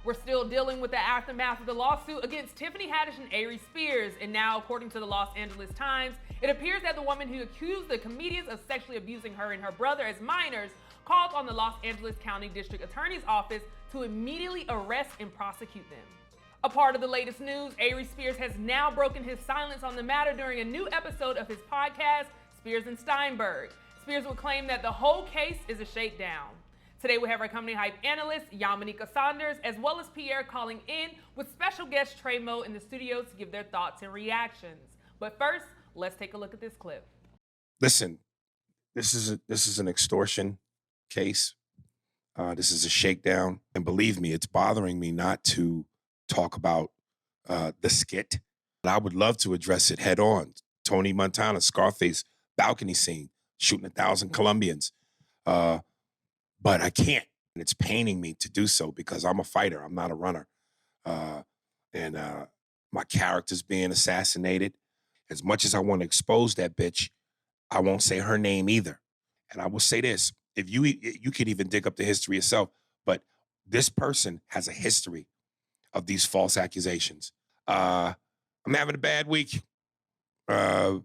We're still dealing with the aftermath of the lawsuit against Tiffany Haddish and Aries Spears, and now, according to the Los Angeles Times, it appears that the woman who accused the comedians of sexually abusing her and her brother as minors called on the Los Angeles County District Attorney's Office to immediately arrest and prosecute them. A part of the latest news, Aries Spears has now broken his silence on the matter during a new episode of his podcast, Spears and Steinberg. Spears would claim that the whole case is a shakedown. Today we have our company hype analyst, Yamanika Saunders, as well as Pierre calling in with special guest Trey in the studio to give their thoughts and reactions. But first, let's take a look at this clip. Listen, this is an extortion case. This is a shakedown. And believe me, it's bothering me not to talk about the skit. I would love to address it head on. Tony Montana, Scarface, balcony scene, shooting 1,000 Colombians. But I can't. And it's paining me to do so because I'm a fighter. I'm not a runner. And my character's being assassinated. As much as I want to expose that bitch, I won't say her name either. And I will say this. If you could even dig up the history yourself, but this person has a history of these false accusations. I'm having a bad week. But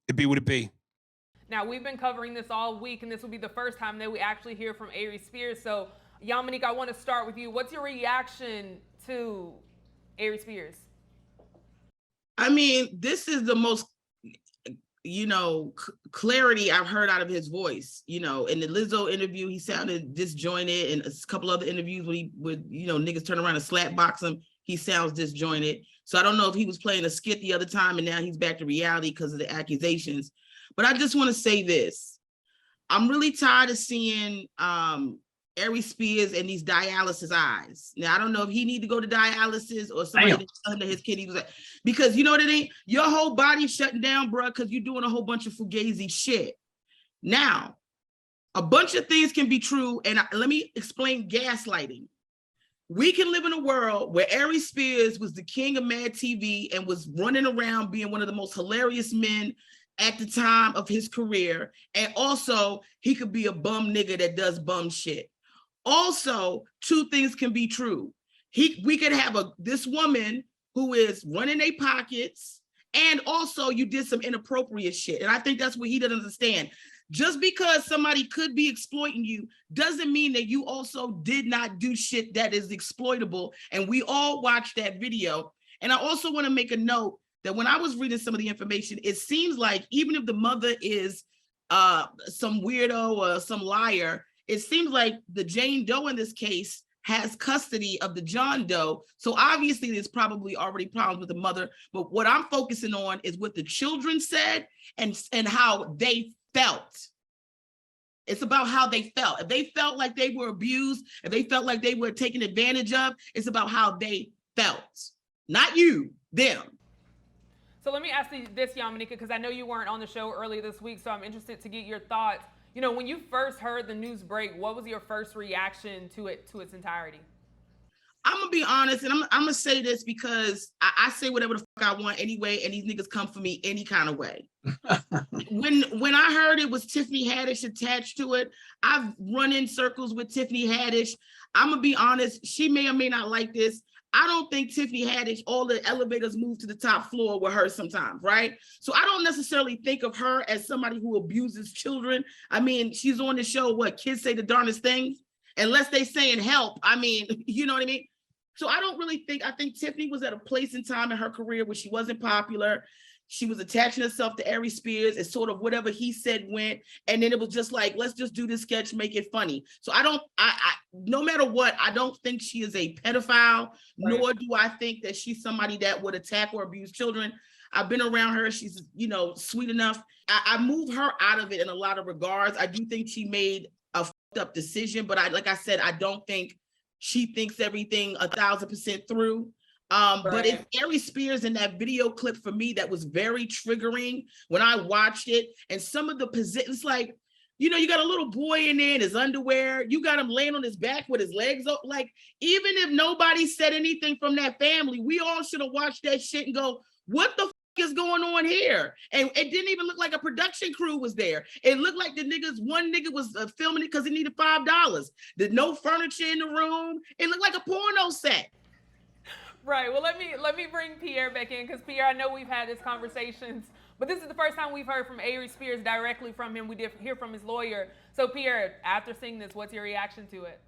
it be what it be. Now, we've been covering this all week, and this will be the first time that we actually hear from Aries Spears. So, Yamanika, I want to start with you. What's your reaction to Aries Spears? I mean, this is the most, clarity I've heard out of his voice. In the Lizzo interview, he sounded disjointed, and a couple other interviews when he would, niggas turn around and slap box him, he sounds disjointed. So I don't know if he was playing a skit the other time and now he's back to reality because of the accusations. But I just want to say this. I'm really tired of seeing Aries Spears and these dialysis eyes. Now, I don't know if he need to go to dialysis or somebody to tell him that his kidney was, because you know what it ain't? Your whole body's shutting down, bro, because you're doing a whole bunch of fugazi shit. Now, a bunch of things can be true, and let me explain gaslighting. We can live in a world where Aries Spears was the king of Mad TV and was running around being one of the most hilarious men at the time of his career. And also, he could be a bum nigga that does bum shit. Also, two things can be true. We could have this woman who is running their pockets, and also you did some inappropriate shit. And I think that's what he doesn't understand. Just because somebody could be exploiting you doesn't mean that you also did not do shit that is exploitable. And we all watched that video. And I also want to make a note that when I was reading some of the information, it seems like even if the mother is some weirdo or some liar, it seems like the Jane Doe in this case has custody of the John Doe. So obviously there's probably already problems with the mother. But what I'm focusing on is what the children said and how they felt. It's about how they felt. If they felt like they were abused, if they felt like they were taken advantage of, it's about how they felt. Not you, them. So let me ask you this, Yamanika, because I know you weren't on the show earlier this week, so I'm interested to get your thoughts. When you first heard the news break, what was your first reaction to its entirety? I'm gonna be honest, and I'm gonna say this because I say whatever the fuck I want anyway, and these niggas come for me any kind of way. When I heard it was Tiffany Haddish attached to it, I've run in circles with Tiffany Haddish. I'm gonna be honest, she may or may not like this. I don't think Tiffany Haddish, all the elevators move to the top floor with her sometimes, right? So I don't necessarily think of her as somebody who abuses children. I mean, she's on the show, what, kids say the darndest things? Unless they saying help, I mean, you know what I mean? So I don't really think, I think Tiffany was at a place in time in her career where she wasn't popular. She was attaching herself to Aries Spears and sort of whatever he said went. And then it was just like, let's just do this sketch, make it funny. So I no matter what, I don't think she is a pedophile, nor do I think that she's somebody that would attack or abuse children. I've been around her. She's, sweet enough. I move her out of it in a lot of regards. I do think she made a fucked up decision, but like I said, I don't think she thinks everything 1,000% through. But it's Aries Spears in that video clip for me that was very triggering when I watched it. And some of the positions, like, you got a little boy in there in his underwear. You got him laying on his back with his legs up. Like, even if nobody said anything from that family, we all should have watched that shit and go, what the is going on here? And it didn't even look like a production crew was there. It looked like one nigga was filming it because he needed $5. There's no furniture in the room. It looked like a porno set. Right. Well, let me bring Pierre back in, because Pierre, I know we've had these conversations, but this is the first time we've heard from Aries Spears directly from him. We did hear from his lawyer. So Pierre, after seeing this, what's your reaction to it?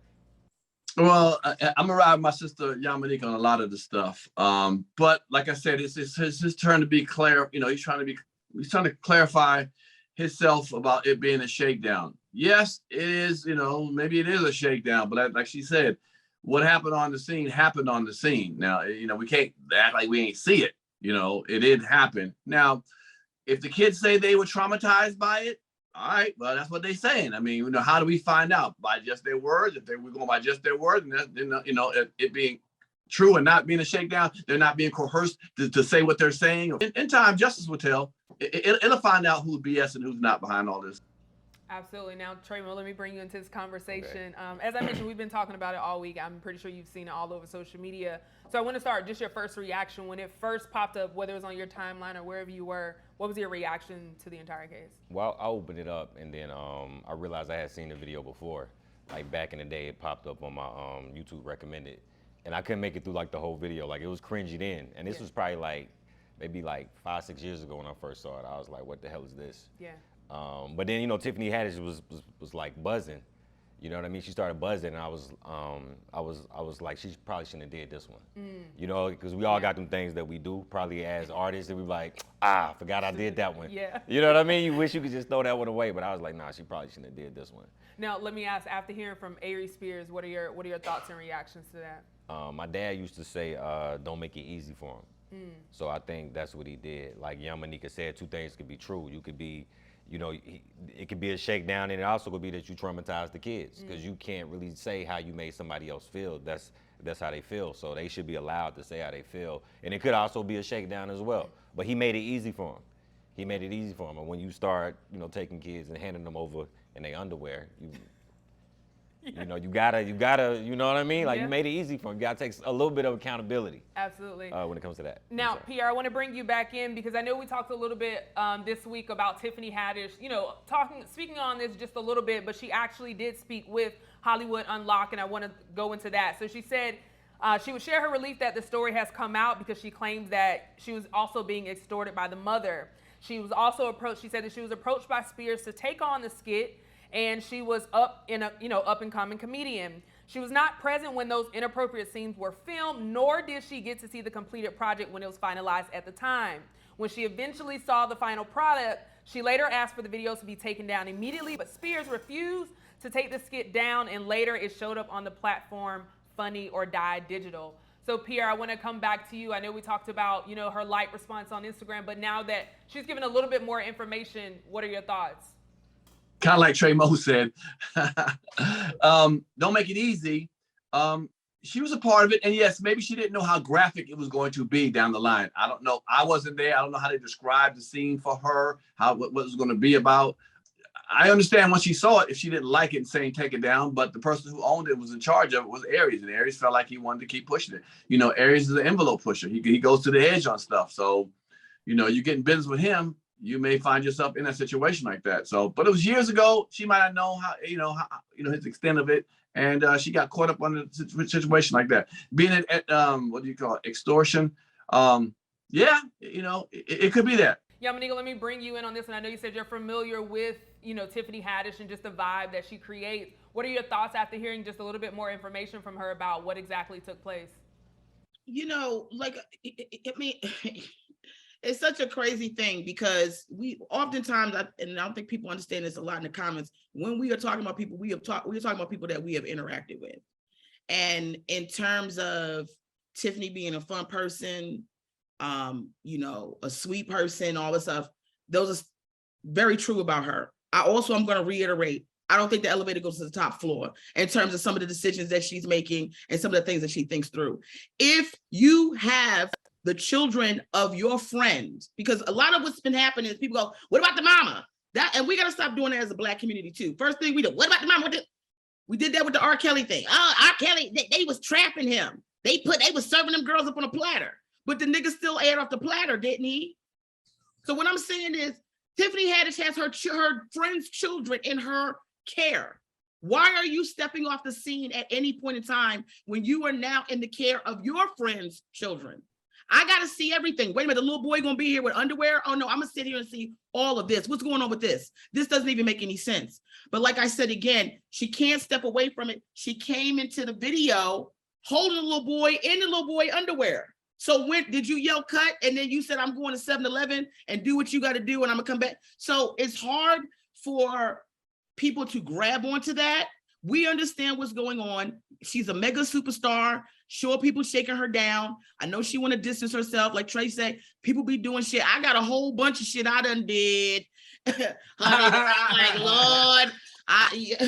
Well, I'm gonna ride with my sister Yamanika on a lot of the stuff. But like I said, it's his turn to be clear. You know, he's trying to clarify himself about it being a shakedown. Yes, it is. You know, maybe it is a shakedown, but like she said, what happened on the scene happened on the scene. Now, you know, we can't act like we ain't see it. You know, it did happen. Now, if the kids say they were traumatized by it, all right, well, that's what they're saying. I mean, you know, how do we find out? By just their words. If we're going by just their words, and then, you know, it being true and not being a shakedown, they're not being coerced to say what they're saying. In time, justice will tell. It'll find out who's BS and who's not behind all this. Absolutely. Now, Trey, let me bring you into this conversation. Okay. As I mentioned, we've been talking about it all week. I'm pretty sure you've seen it all over social media. So I want to start just your first reaction when it first popped up, whether it was on your timeline or wherever you were. What was your reaction to the entire case? Well, I opened it up, and then I realized I had seen the video before. Like back in the day, it popped up on my YouTube recommended, and I couldn't make it through like the whole video. Like it was cringy then, and this was probably like maybe like 5-6 years ago when I first saw it. I was like, what the hell is this? Yeah. But then, you know, Tiffany Haddish was like buzzing. You know what I mean? She started buzzing, and I was like, she probably shouldn't have did this one. You know, because we all got them things that we do probably as artists, and we like, I forgot I did that one. Yeah. You know what I mean? You wish you could just throw that one away, but I was like, nah, she probably shouldn't have did this one. Now, let me ask, after hearing from Aries Spears, what are your thoughts and reactions to that? My dad used to say, don't make it easy for him. So I think that's what he did. Like Yamanika said, two things could be true. You could be, you know, it could be a shakedown, and it also could be that you traumatize the kids, because you can't really say how you made somebody else feel. That's how they feel. So they should be allowed to say how they feel. And it could also be a shakedown as well. But he made it easy for him. He made it easy for him. And when you start, you know, taking kids and handing them over in their underwear, you know, you gotta, you know what I mean? Like, you made it easy for him. You gotta take a little bit of accountability. Absolutely. When it comes to that. Now, Pierre, I want to bring you back in, because I know we talked a little bit this week about Tiffany Haddish, you know, speaking on this just a little bit, but she actually did speak with Hollywood Unlocked, and I want to go into that. So she said she would share her relief that the story has come out, because she claims that she was also being extorted by the mother. She was also approached, she said that she was approached by Spears to take on the skit, and she was up and coming comedian. She was not present when those inappropriate scenes were filmed, nor did she get to see the completed project when it was finalized at the time. When she eventually saw the final product, she later asked for the videos to be taken down immediately, but Spears refused to take the skit down, and later it showed up on the platform Funny or Die Digital. So Pierre, I want to come back to you. I know we talked about, you know, her light response on Instagram, but now that she's given a little bit more information, what are your thoughts? Kind of like Trey Mo said, don't make it easy. She was a part of it, and yes, maybe she didn't know how graphic it was going to be down the line. I don't know. I wasn't there. I don't know how they described the scene for her, what it was going to be about. I understand when she saw it, if she didn't like it and saying take it down, but the person who owned it, was in charge of it, was Aries, and Aries felt like he wanted to keep pushing it. You know, Aries is an envelope pusher. He goes to the edge on stuff. So, you know, you get in business with him, you may find yourself in a situation like that. So, but it was years ago. She might not know how his extent of it, and she got caught up on a situation like that. Being at what do you call it, extortion? Yeah, you know, it could be that. Yamanika, let me bring you in on this, and I know you said you're familiar with, you know, Tiffany Haddish and just the vibe that she creates. What are your thoughts after hearing just a little bit more information from her about what exactly took place? You know, like, I mean. It's such a crazy thing, because we oftentimes, and I don't think people understand this a lot in the comments, when we are talking about people, we're talking about people that we have interacted with. And in terms of Tiffany being a fun person, you know, a sweet person, all this stuff, those are very true about her. I'm going to reiterate, I don't think the elevator goes to the top floor in terms of some of the decisions that she's making and some of the things that she thinks through. If you have the children of your friends, because a lot of what's been happening is people go, what about the mama? And we got to stop doing that as a Black community too. First thing we do, what about the mama? We did that with the R. Kelly thing. Oh, R. Kelly, they was trapping him. They was serving them girls up on a platter, but the nigga still ate off the platter, didn't he? So what I'm saying is, Tiffany Haddish has her friends' children in her care. Why are you stepping off the scene at any point in time when you are now in the care of your friends' children? I got to see everything. Wait a minute, the little boy going to be here with underwear? Oh no, I'm going to sit here and see all of this. What's going on with this? This doesn't even make any sense. But like I said, again, she can't step away from it. She came into the video holding the little boy in the little boy underwear. So when did you yell cut? And then you said, I'm going to 7-Eleven and do what you got to do and I'm going to come back. So it's hard for people to grab onto that. We understand what's going on. She's a mega superstar. Sure, people shaking her down. I know she want to distance herself. Like Trey said, people be doing shit. I got a whole bunch of shit I done did. Like, Lord,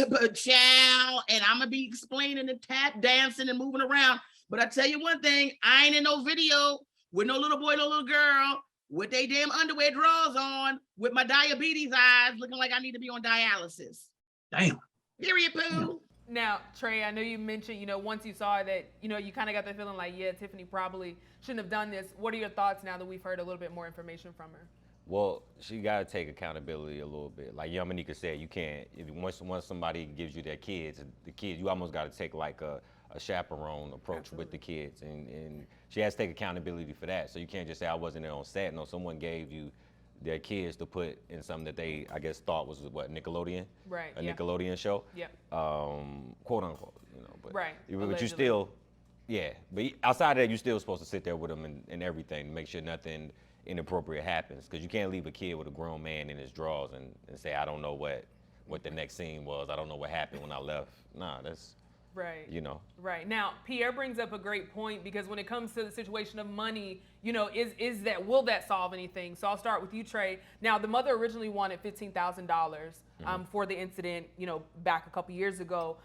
but child, and I'm going to be explaining and tap dancing and moving around. But I tell you one thing, I ain't in no video with no little boy, no little girl with they damn underwear drawers on with my diabetes eyes looking like I need to be on dialysis. Damn. Period, poo. Now, Trey, I know you mentioned, once you saw that, you kind of got the feeling like, yeah, Tiffany probably shouldn't have done this. What are your thoughts now that we've heard a little bit more information from her? Well, she got to take accountability a little bit. Like Yamanika said, you can't, once somebody gives you their kids, you almost got to take like a chaperone approach Absolutely. With the kids. And she has to take accountability for that. So you can't just say, I wasn't there on set. No, someone gave you their kids to put in something that they, I guess, thought was what, Nickelodeon? Right. A Nickelodeon show? Yep. Quote unquote, But, right. But you still, but outside of that, you're still supposed to sit there with them and everything to make sure nothing inappropriate happens. Because you can't leave a kid with a grown man in his drawers and say, I don't know what the next scene was. I don't know what happened when I left. Nah, that's, right. Right. Now, Pierre brings up a great point because when it comes to the situation of money, will that solve anything? So I'll start with you, Trey. Now, the mother originally wanted $15,000 for the incident, back a couple years ago.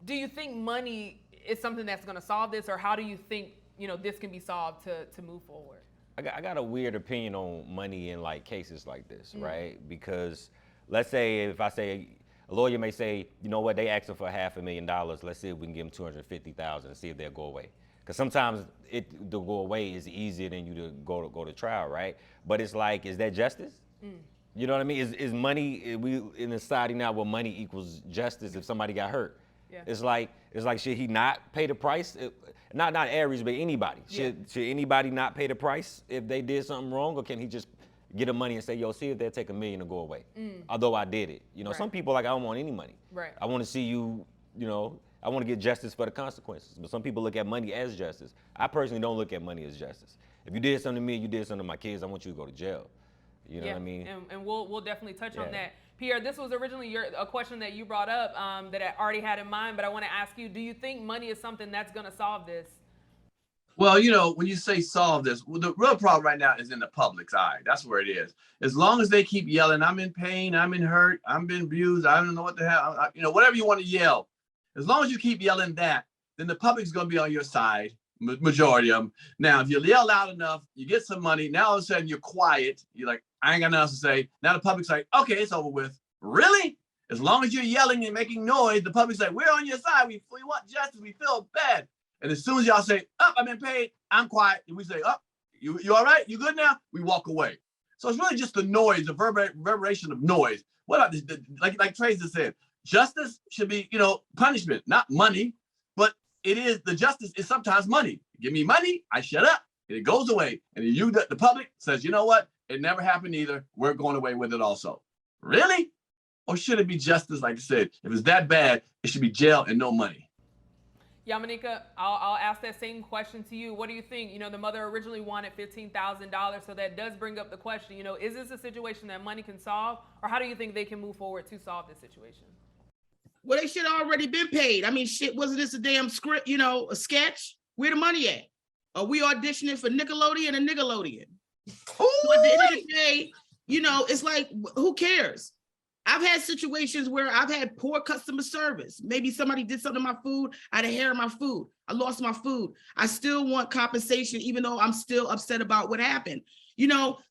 Do you think money is something that's going to solve this, or how do you think, this can be solved to move forward? I got a weird opinion on money in like cases like this, right? Because let's say if I say, a lawyer may say, you know what, they asking for $500,000. Let's see if we can give them $250,000 and see if they'll go away. Because sometimes to go away is easier than you to go to trial, right? But it's like, is that justice? You know what I mean? Is money, we in a society now where money equals justice if somebody got hurt? Yeah. It's like, should he not pay the price? Not Aries, but anybody. Should anybody not pay the price if they did something wrong, or can he just get the money and say, yo, see if they'll take $1 million to go away? Although I did it. Right. Some people like, I don't want any money. Right. I want to see you, I want to get justice for the consequences. But some people look at money as justice. I personally don't look at money as justice. If you did something to me, you did something to my kids, I want you to go to jail. You know what I mean? And we'll definitely touch on that. Pierre, this was originally a question that you brought up that I already had in mind, but I want to ask you, do you think money is something that's going to solve this? Well, when you say solve this, well, the real problem right now is in the public's eye. That's where it is. As long as they keep yelling, I'm in pain, I'm in hurt, I'm been abused, I don't know what the hell, whatever you want to yell. As long as you keep yelling that, then the public's going to be on your side, majority of them. Now, if you yell loud enough, you get some money. Now, all of a sudden, you're quiet. You're like, I ain't got nothing else to say. Now the public's like, okay, it's over with. Really? As long as you're yelling and making noise, the public's like, we're on your side. We want justice. We feel bad. And as soon as y'all say, I've been paid, I'm quiet. And we say, you all right? You good now? We walk away. So it's really just the noise, the reverberation of noise. What about this? Like Tracy said, justice should be, punishment, not money. But the justice is sometimes money. Give me money, I shut up, and it goes away. And the public says, you know what? It never happened either. We're going away with it also. Really? Or should it be justice, like I said? If it's that bad, it should be jail and no money. Yamanika, I'll ask that same question to you. What do you think? The mother originally wanted $15,000, so that does bring up the question, is this a situation that money can solve, or how do you think they can move forward to solve this situation? Well, they should have already been paid. I mean, shit, wasn't this a damn script, a sketch? Where the money at? Are we auditioning for Nickelodeon and Nickelodeon? So at the end of the day, it's like, who cares? I've had situations where I've had poor customer service. Maybe somebody did something to my food. I had a hair in my food. I lost my food. I still want compensation, even though I'm still upset about what happened.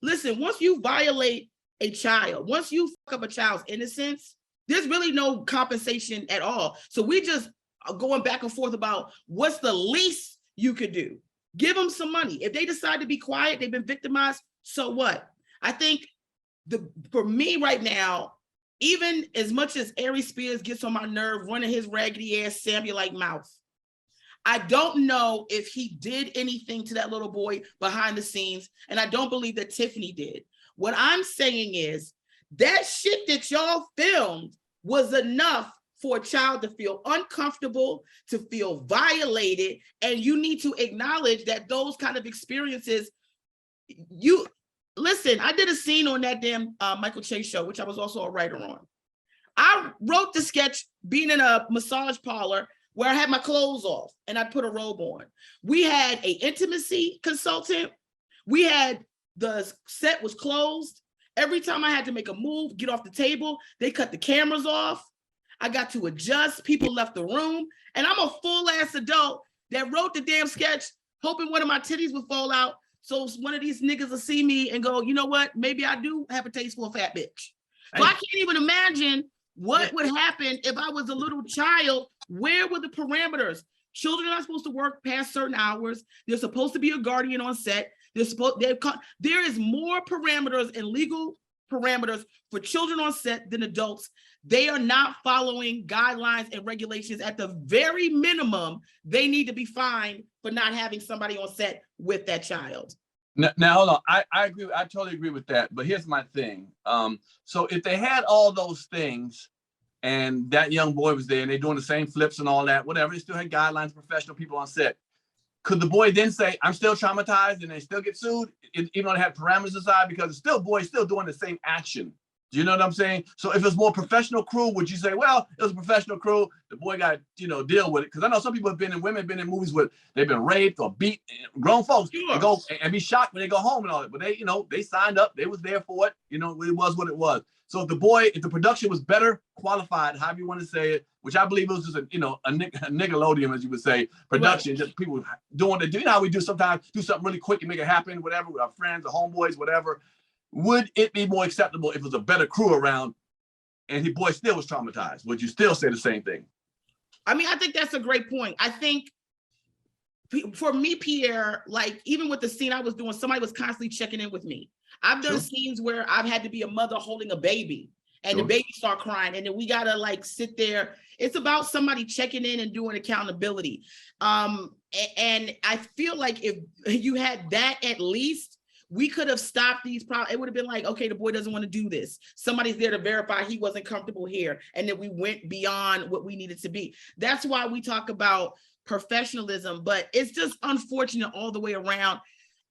Listen, once you violate a child, once you fuck up a child's innocence, there's really no compensation at all. So we just are going back and forth about what's the least you could do. Give them some money. If they decide to be quiet, they've been victimized, so what? I think for me right now, even as much as Aries Spears gets on my nerve running his raggedy ass Samuel-like mouth, I don't know if he did anything to that little boy behind the scenes, and I don't believe that Tiffany did. What I'm saying is that shit that y'all filmed was enough for a child to feel uncomfortable, to feel violated, and you need to acknowledge that those kind of experiences, listen, I did a scene on that damn Michael Chase show, which I was also a writer on. I wrote the sketch being in a massage parlor where I had my clothes off and I put a robe on. We had an intimacy consultant. We had, the set was closed. Every time I had to make a move, get off the table, they cut the cameras off. I got to adjust. People left the room. And I'm a full ass adult that wrote the damn sketch, hoping one of my titties would fall out. So one of these niggas will see me and go, you know what? Maybe I do have a taste for a fat bitch. So I can't even imagine what would happen if I was a little child. Where were the parameters? Children are not supposed to work past certain hours. There's supposed to be a guardian on set. There is more parameters and legal parameters for children on set than adults. They are not following guidelines and regulations. At the very minimum, they need to be fined for not having somebody on set with that child. Now hold on. I agree. I totally agree with that. But here's my thing. So if they had all those things and that young boy was there and they're doing the same flips and all that, whatever, they still had guidelines, professional people on set. Could the boy then say, I'm still traumatized, and they still get sued, even though they had parameters aside, because it's still boys still doing the same action? Do you know what I'm saying? So if it's more professional crew, would you say, well, it was a professional crew, the boy got, deal with it? Because I know some people women have been in movies where they've been raped or beat, grown folks, and go and be shocked when they go home and all that. But they signed up, they was there for it, it was what it was. So if the production was better qualified, however you want to say it, which I believe it was just a Nickelodeon, as you would say, production, right. Just people doing it. You know how we do sometimes, do something really quick and make it happen, whatever, with our friends or homeboys, whatever. Would it be more acceptable if it was a better crew around and his boy still was traumatized? Would you still say the same thing? I mean, I think that's a great point. I think for me, Pierre, like even with the scene I was doing, somebody was constantly checking in with me. I've done scenes where I've had to be a mother holding a baby and the baby start crying, and then we gotta like sit there. It's about somebody checking in and doing accountability. And I feel like if you had that, at least we could have stopped these problems. It would have been like, okay, the boy doesn't want to do this. Somebody's there to verify he wasn't comfortable here. And then we went beyond what we needed to be. That's why we talk about professionalism, but it's just unfortunate all the way around.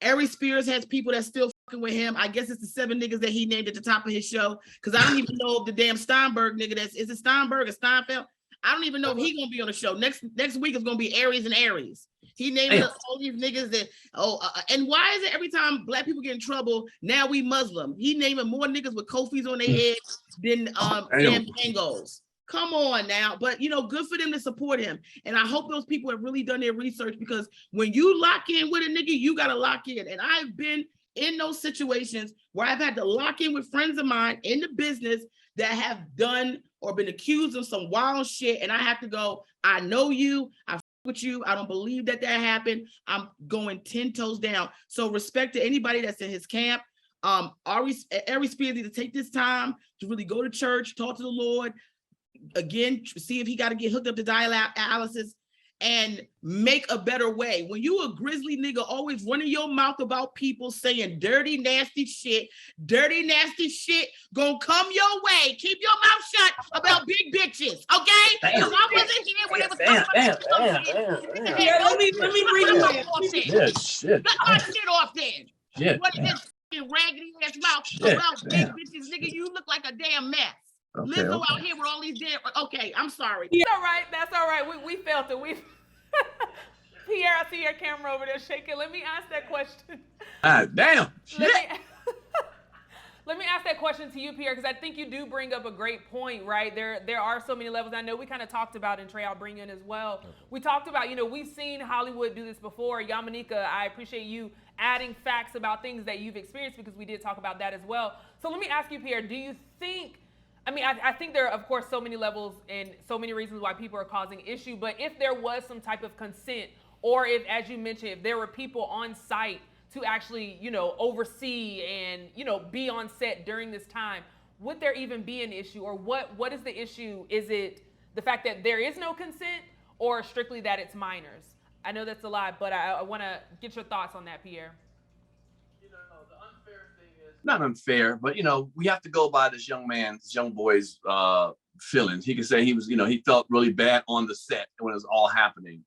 Aries Spears has people that still fucking with him. I guess it's the 7 niggas that he named at the top of his show. Cause I don't even know if the damn Steinberg nigga is it Steinberg or Steinfeld? I don't even know if he's gonna be on the show. Next week is gonna be Aries and Aries. He named all these niggas that, and why is it every time black people get in trouble, now we Muslim? He naming more niggas with kofis on their head than damn tangos. Come on now. But good for them to support him. And I hope those people have really done their research, because when you lock in with a nigga, you gotta lock in. And I've been in those situations where I've had to lock in with friends of mine in the business that have done or been accused of some wild shit. And I have to go, I know you, I with you, I don't believe that happened. I'm going 10 toes down. So respect to anybody that's in his camp. Aries Spears need to take this time to really go to church, talk to the Lord, again, see if he got to get hooked up to dialysis and make a better way. When you a grizzly nigga always running your mouth about people saying dirty, nasty shit gonna come your way. Keep your mouth shut about big bitches, okay? Because I wasn't here when it was Damn. Yeah, let me bring you in. Shit. Let my shit off then. Shit. What is this raggedy ass mouth about big bitches, nigga? You look like a damn mess. Okay, Lizzo out here with all these damn. Okay, I'm sorry. That's all right. We felt it. Pierre, I see your camera over there shaking. Let me ask that question. Damn. Let me ask that question to you, Pierre, because I think you do bring up a great point, right? There are so many levels. I know we kind of talked about, and Trey, I'll bring you in as well. We talked about, we've seen Hollywood do this before. Yamanika, I appreciate you adding facts about things that you've experienced, because we did talk about that as well. So let me ask you, Pierre, do you think, I think there are, of course, so many levels and so many reasons why people are causing issue, but if there was some type of consent, or if, as you mentioned, if there were people on site to actually, you know, oversee and, you know, be on set during this time, would there even be an issue? Or what is the issue? Is it the fact that there is no consent or strictly that it's minors? I know that's a lot, but I want to get your thoughts on that, Pierre. You know, the unfair thing is not unfair, but you know, we have to go by this young boy's feelings. He can say he was, you know, he felt really bad on the set when it was all happening.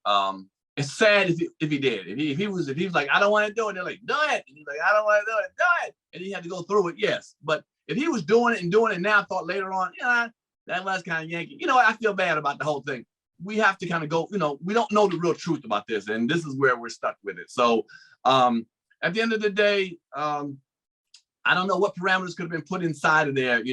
It's sad if he did. If he was like, I don't want to do it, they're like, do it. And he's like, I don't want to do it, do it. And he had to go through it, yes. But if he was doing it now, thought later on, yeah, that was kind of Yankee. You know, I feel bad about the whole thing. We have to kind of go, you know, we don't know the real truth about this. And this is where we're stuck with it. So at the end of the day, I don't know what parameters could have been put inside of there.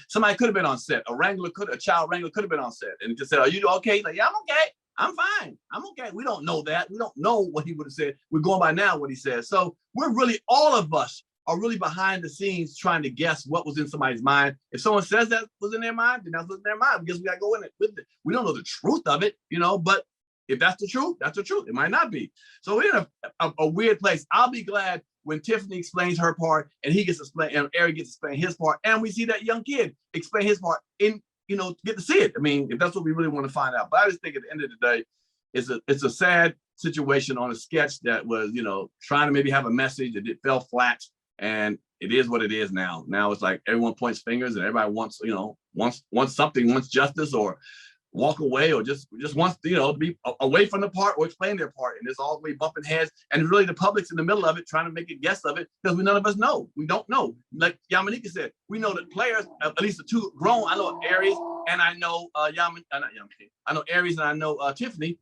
Somebody could have been on set. A child wrangler could have been on set and just said, "Are you okay?" Like, yeah, I'm okay. I'm fine. I'm okay. We don't know that. We don't know what he would have said. We're going by now what he said. So we're really, all of us are really behind the scenes trying to guess what was in somebody's mind. If someone says that was in their mind, then that's what's in their mind. Because we got to go in it with it. We don't know the truth of it, you know, but if that's the truth, that's the truth. It might not be. So we're in a weird place. I'll be glad when Tiffany explains her part and he gets to explain, and Aries gets to explain his part, and we see that young kid explain his part in, you know, get to see it. I mean, if that's what we really want to find out. But I just think at the end of the day, it's a sad situation on a sketch that was, you know, trying to maybe have a message that it fell flat, and it is what it is now. Now it's like everyone points fingers and everybody wants, you know, wants something, wants justice, or walk away, or just wants, you know, to be away from the part or explain their part. And it's all the way bumping heads. And really the public's in the middle of it, trying to make a guess of it, because none of us know. We don't know. Like Yamanika said, we know that players, at least the two grown, I know Aries and I know I know Aries and I know Tiffany.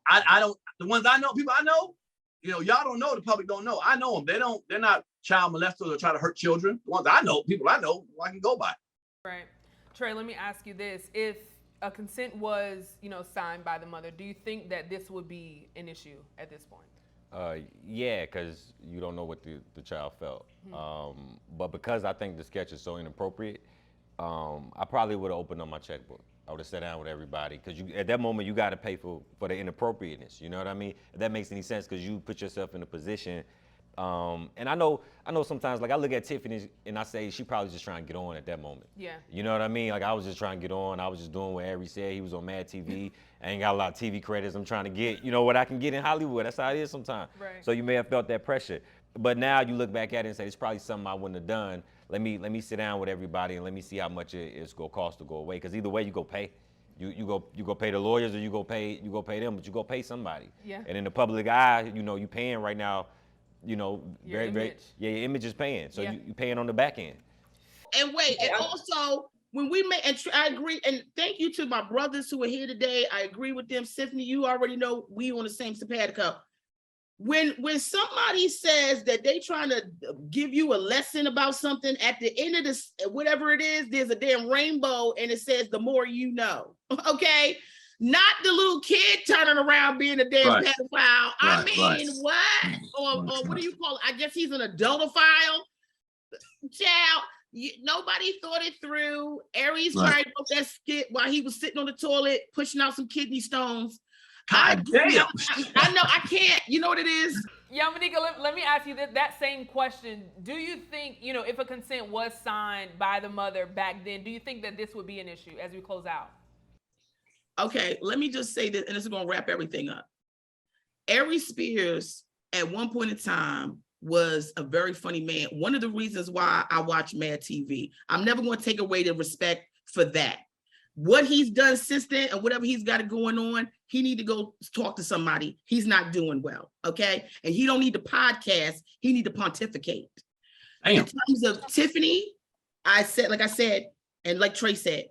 I don't, the ones I know, people I know, you know, y'all don't know, the public don't know. I know them. They're not child molesters or try to hurt children. The ones I know, people I know, I can go by. Right. Trey, let me ask you this. If a consent was, you know, signed by the mother, do you think that this would be an issue at this point? Yeah, because you don't know what the child felt. Mm-hmm. But because I think the sketch is so inappropriate, I probably would have opened up my checkbook. I would have sat down with everybody, because at that moment you got to pay for the inappropriateness. You know what I mean? If that makes any sense, because you put yourself in a position. And I know sometimes, like, I look at Tiffany and I say she probably just trying to get on at that moment. Yeah. You know what I mean? Like, I was just trying to get on. I was just doing what Aries said. He was on Mad TV. I ain't got a lot of TV credits. I'm trying to get, you know, what I can get in Hollywood. That's how it is sometimes. Right. So you may have felt that pressure. But now you look back at it and say, it's probably something I wouldn't have done. Let me sit down with everybody and let me see how much it's gonna cost to go away. Because either way, you go pay. You go pay the lawyers, or you go pay them, but you go pay somebody. Yeah. And in the public eye, you know, you paying right now. You know, your image. Your image is paying. So Yeah. you paying on the back end. And wait, and also when we make, and I agree, and thank you to my brothers who are here today. I agree with them. Tiffany, you already know we on the same simpatico. When somebody says that they trying to give you a lesson about something, at the end of this, whatever it is, there's a damn rainbow and it says the more you know. Okay. Not the little kid turning around being a damn pedophile. I mean, what? Or what do you call it? I guess he's an adultophile. Child, nobody thought it through. Aries tried to that skit while he was sitting on the toilet pushing out some kidney stones. God damn. I know, I can't. You know what it is? Yamanika, let me ask you that same question. Do you think, you know, if a consent was signed by the mother back then, do you think that this would be an issue as we close out? Okay, let me just say this, and this is gonna wrap everything up. Pierre Spears, at one point in time, was a very funny man. One of the reasons why I watch Mad TV. I'm never gonna take away the respect for that. What he's done since then, and whatever he's got going on, he need to go talk to somebody. He's not doing well, okay? And he don't need to podcast, he need to pontificate. Damn. In terms of Tiffany, I said, and like Trey said,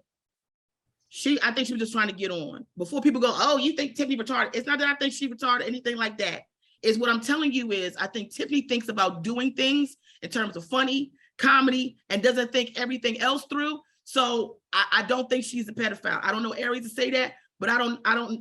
I think she was just trying to get on. Before people go, oh, you think Tiffany retarded? It's not that I think she retarded, anything like that. Is what I'm telling you is I think Tiffany thinks about doing things in terms of funny, comedy, and doesn't think everything else through. So I don't think she's a pedophile. I don't know Aries to say that, but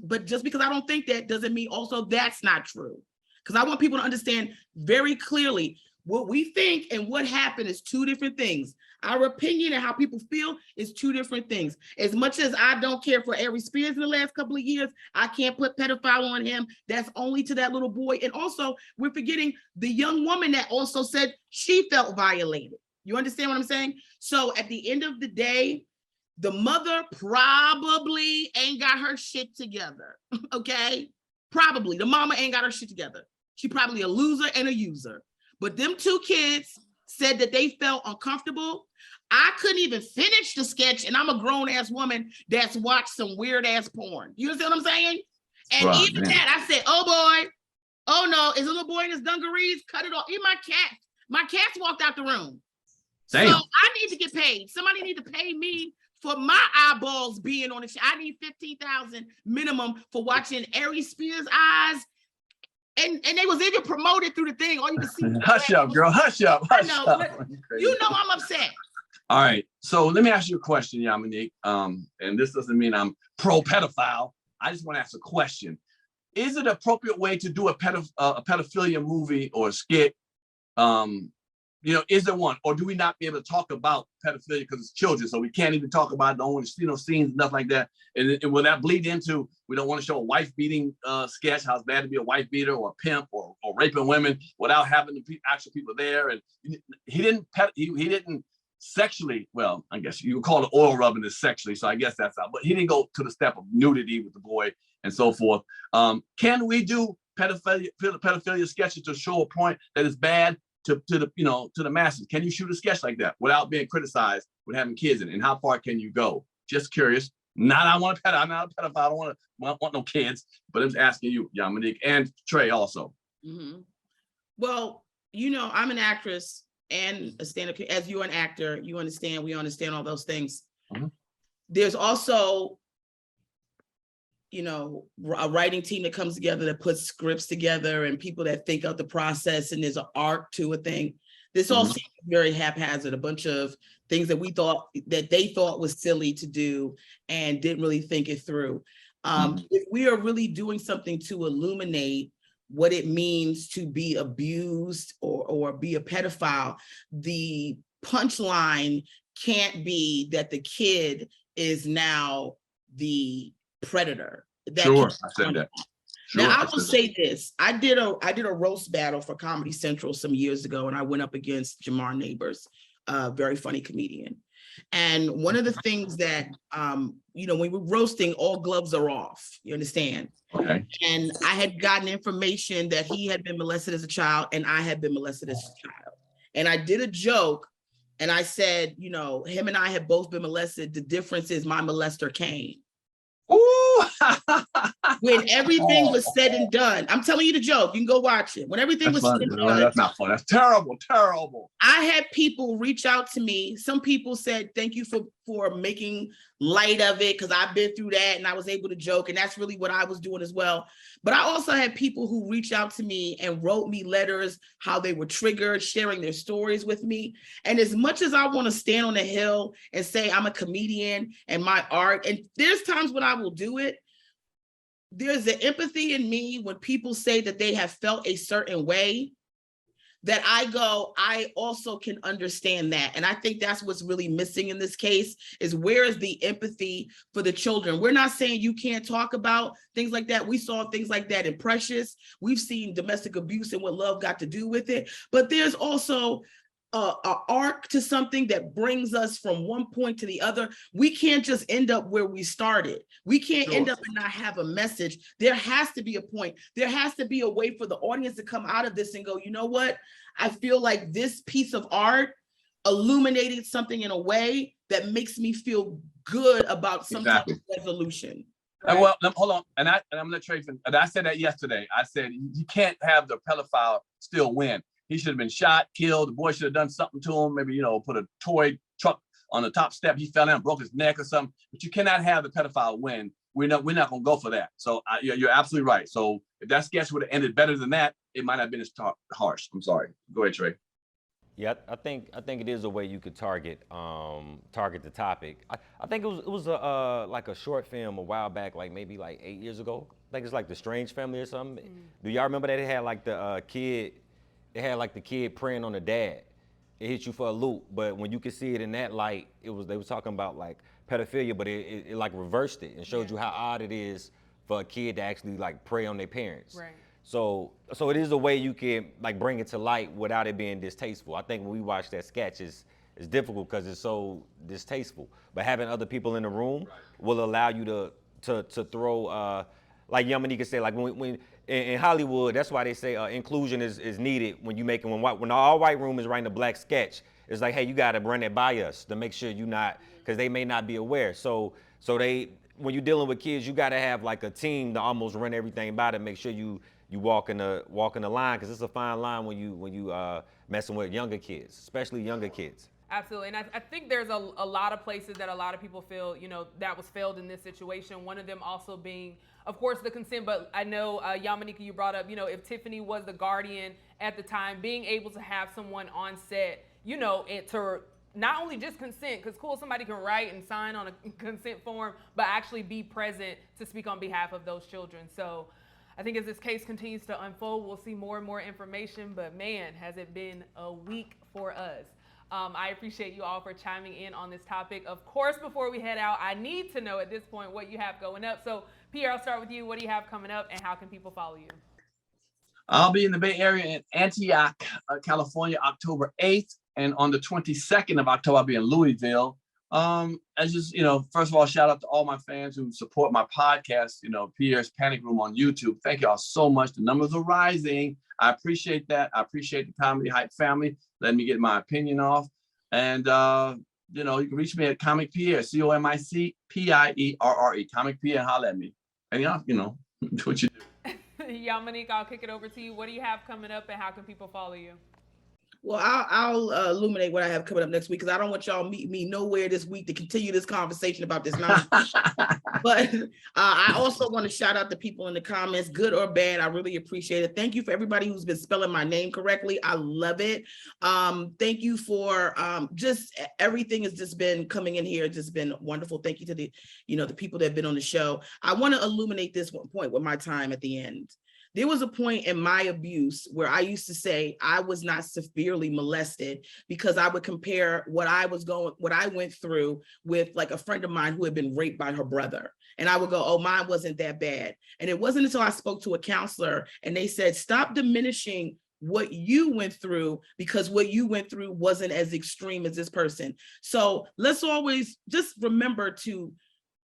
but just because I don't think that doesn't mean also that's not true. Because I want people to understand very clearly, What we think and what happened is two different things. Our opinion and how people feel is two different things. As much as I don't care for Aries Spears in the last couple of years, I can't put pedophile on him. That's only to that little boy. And also, we're forgetting the young woman that also said she felt violated. You understand what I'm saying? So at the end of the day, the mother probably ain't got her shit together, okay? Probably. The mama ain't got her shit together. She probably a loser and a user. But them two kids said that they felt uncomfortable. I couldn't even finish the sketch, and I'm a grown-ass woman that's watched some weird-ass porn. You understand what I'm saying? And Right, even man. that, I said, oh boy, oh no, is a little boy in his dungarees? Cut it off. Even my cats walked out the room. Damn. So I need to get paid. Somebody need to pay me for my eyeballs being on the show. I need $15,000 minimum for watching Aries Spears' eyes. And they was even promoted through the thing. All you can see. Hush up, girl. Hush up. I Hush know, up. but you know I'm upset. All right. So let me ask you a question, Yamanique. And this doesn't mean I'm pro-pedophile. I just want to ask a question. Is it an appropriate way to do a pedophilia movie or a skit? Is there one? Or do we not be able to talk about pedophilia because it's children, so we can't even talk about it, don't want to see no scenes, nothing like that? And will that bleed into, we don't want to show a wife beating sketch, how it's bad to be a wife beater or a pimp or raping women without having the actual people there? And he didn't sexually, well, I guess you would call it oil rubbing is sexually, so I guess that's out. But he didn't go to the step of nudity with the boy and so forth. Can we do pedophilia sketches to show a point that is bad to the masses? Can you shoot a sketch like that without being criticized with having kids in it? And how far can you go? Just curious. I'm not a pedophile. I don't want no kids, but I'm just asking you, Yamanique, and Trey also. Mm-hmm. Well, I'm an actress and a stand-up. As you're an actor, we understand all those things. Mm-hmm. There's also, a writing team that comes together that puts scripts together and people that think out the process, and there's an arc to a thing. This all seems very haphazard, a bunch of things that they thought was silly to do and didn't really think it through. If we are really doing something to illuminate what it means to be abused or be a pedophile, the punchline can't be that the kid is now the predator. Sure, I said that. Sure, now I will say this: I did a roast battle for Comedy Central some years ago, and I went up against Jamar Neighbors, a very funny comedian. And one of the things that when we're roasting, all gloves are off. You understand? Okay. And I had gotten information that he had been molested as a child, and I had been molested as a child. And I did a joke, and I said, him and I have both been molested. The difference is my molester came. Ooh. When everything was said and done, I'm telling you the joke. You can go watch it. When everything was said and done, that's not fun. That's terrible. I had people reach out to me. Some people said, "Thank you for making light of it," because I've been through that and I was able to joke, and that's really what I was doing as well. But I also had people who reached out to me and wrote me letters, how they were triggered, sharing their stories with me. And as much as I want to stand on the hill and say I'm a comedian and my art, and there's times when I will do it, there's an empathy in me when people say that they have felt a certain way, that I also can understand that. And I think that's what's really missing in this case, is where is the empathy for the children? We're not saying you can't talk about things like that. We saw things like that in Precious. We've seen domestic abuse and what love got to do with it. But there's also a arc to something that brings us from one point to the other. We can't just end up where we started. We can't end up and not have a message. There has to be a point. There has to be a way for the audience to come out of this and go, you know what? I feel like this piece of art illuminated something in a way that makes me feel good about some type of resolution. Right? Well, hold on. And I'm going to Trey. And I said that yesterday. I said, you can't have the pedophile still win. He should have been shot, killed. The boy should have done something to him. Maybe, put a toy truck on the top step. He fell down, broke his neck or something. But you cannot have the pedophile win. We're not going to go for that. So you're absolutely right. So if that sketch would have ended better than that, it might not have been as harsh. I'm sorry. Go ahead, Trey. Yeah, I think it is a way you could target the topic. I think it was like a short film a while back, maybe 8 years ago. I think it's like The Strange Family or something. Do y'all remember that it had like the kid? it had like the kid preying on the dad. It hit you for a loop, but when you could see it in that light, they was talking about like pedophilia, but it like reversed it and showed you how odd it is for a kid to actually like prey on their parents. Right. So it is a way you can like bring it to light without it being distasteful. I think when we watch that sketch, it's difficult because it's so distasteful. But having other people in the room will allow you to throw, like Yamanika said, like when in Hollywood, that's why they say inclusion is needed when the all white room is writing a black sketch. It's like, hey, you got to run it by us to make sure you're not, because they may not be aware. So when you're dealing with kids, you got to have like a team to almost run everything by to make sure you walk in the line, because it's a fine line when you messing with younger kids, especially younger kids. Absolutely, and I think there's a lot of places that a lot of people feel, that was failed in this situation. One of them also being, of course, the consent, but I know, Yamanika, you brought up, if Tiffany was the guardian at the time, being able to have someone on set, and to not only just consent, because cool, somebody can write and sign on a consent form, but actually be present to speak on behalf of those children. So I think as this case continues to unfold, we'll see more and more information, but man, has it been a week for us. I appreciate you all for chiming in on this topic. Of course, before we head out, I need to know at this point what you have going up. So Pierre, I'll start with you. What do you have coming up and how can people follow you? I'll be in the Bay Area in Antioch, California, October 8th. And on the 22nd of October, I'll be in Louisville. First of all, shout out to all my fans who support my podcast, Pierre's Panic Room on YouTube. Thank y'all so much. The numbers are rising. I appreciate that. I appreciate the Comedy Hype family letting me get my opinion off. And, you can reach me at Comic Pierre, COMICPIERRE, Comic Pierre, and holler at me. And y'all, do what you do. Yamanika, I'll kick it over to you. What do you have coming up and how can people follow you? Well, I'll illuminate what I have coming up next week, because I don't want y'all meet me nowhere this week to continue this conversation about this nonsense. But I also want to shout out the people in the comments, good or bad. I really appreciate it. Thank you for everybody who's been spelling my name correctly. I love it. Thank you for just everything has just been coming in here. It's just been wonderful. Thank you to the people that have been on the show. I want to illuminate this one point with my time at the end. There was a point in my abuse where I used to say I was not severely molested because I would compare what I went through with like a friend of mine who had been raped by her brother. And I would go, oh, mine wasn't that bad. And it wasn't until I spoke to a counselor and they said, stop diminishing what you went through because what you went through wasn't as extreme as this person. So let's always just remember to,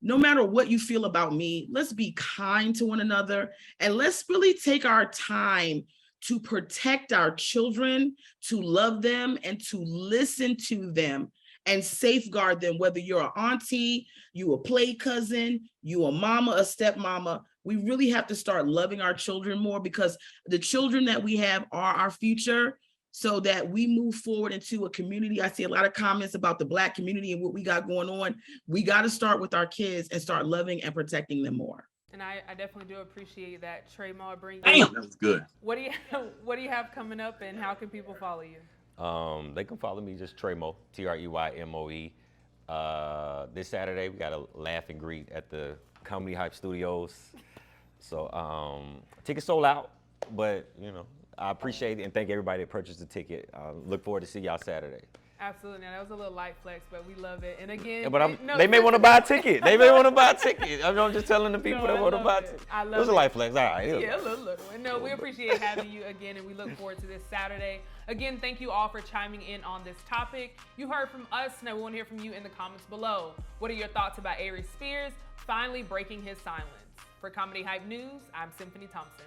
no matter what you feel about me, let's be kind to one another and let's really take our time to protect our children, to love them and to listen to them and safeguard them, whether you're an auntie, you a play cousin, you a mama, a stepmama. We really have to start loving our children more because the children that we have are our future. So that we move forward into a community. I see a lot of comments about the Black community and what we got going on. We got to start with our kids and start loving and protecting them more. And I definitely do appreciate that. Trey, bring Damn, that was good. What do you have coming up and how can people follow you? They can follow me just Treymo, TREYMOE. This Saturday we got a laugh and greet at the Comedy Hype Studios. So tickets sold out, but I appreciate it and thank everybody that purchased the ticket. Look forward to see y'all Saturday. Absolutely. Now, that was a little light flex, but we love it. And again, yeah, but they may want to buy a ticket. They may want to buy a ticket. I'm just telling the people that want to buy a ticket. I love it was a light flex. All right. Yeah, a little. And no, we appreciate having you again, and we look forward to this Saturday. Again, thank you all for chiming in on this topic. You heard from us. Now we want to hear from you in the comments below. What are your thoughts about Aries Spears finally breaking his silence? For Comedy Hype News, I'm Tiffany Thompson.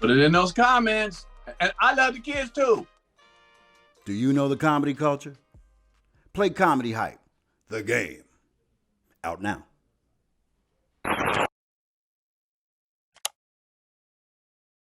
Put it in those comments. And I love the kids too. Do you know the comedy culture? Play Comedy Hype, the game. Out now.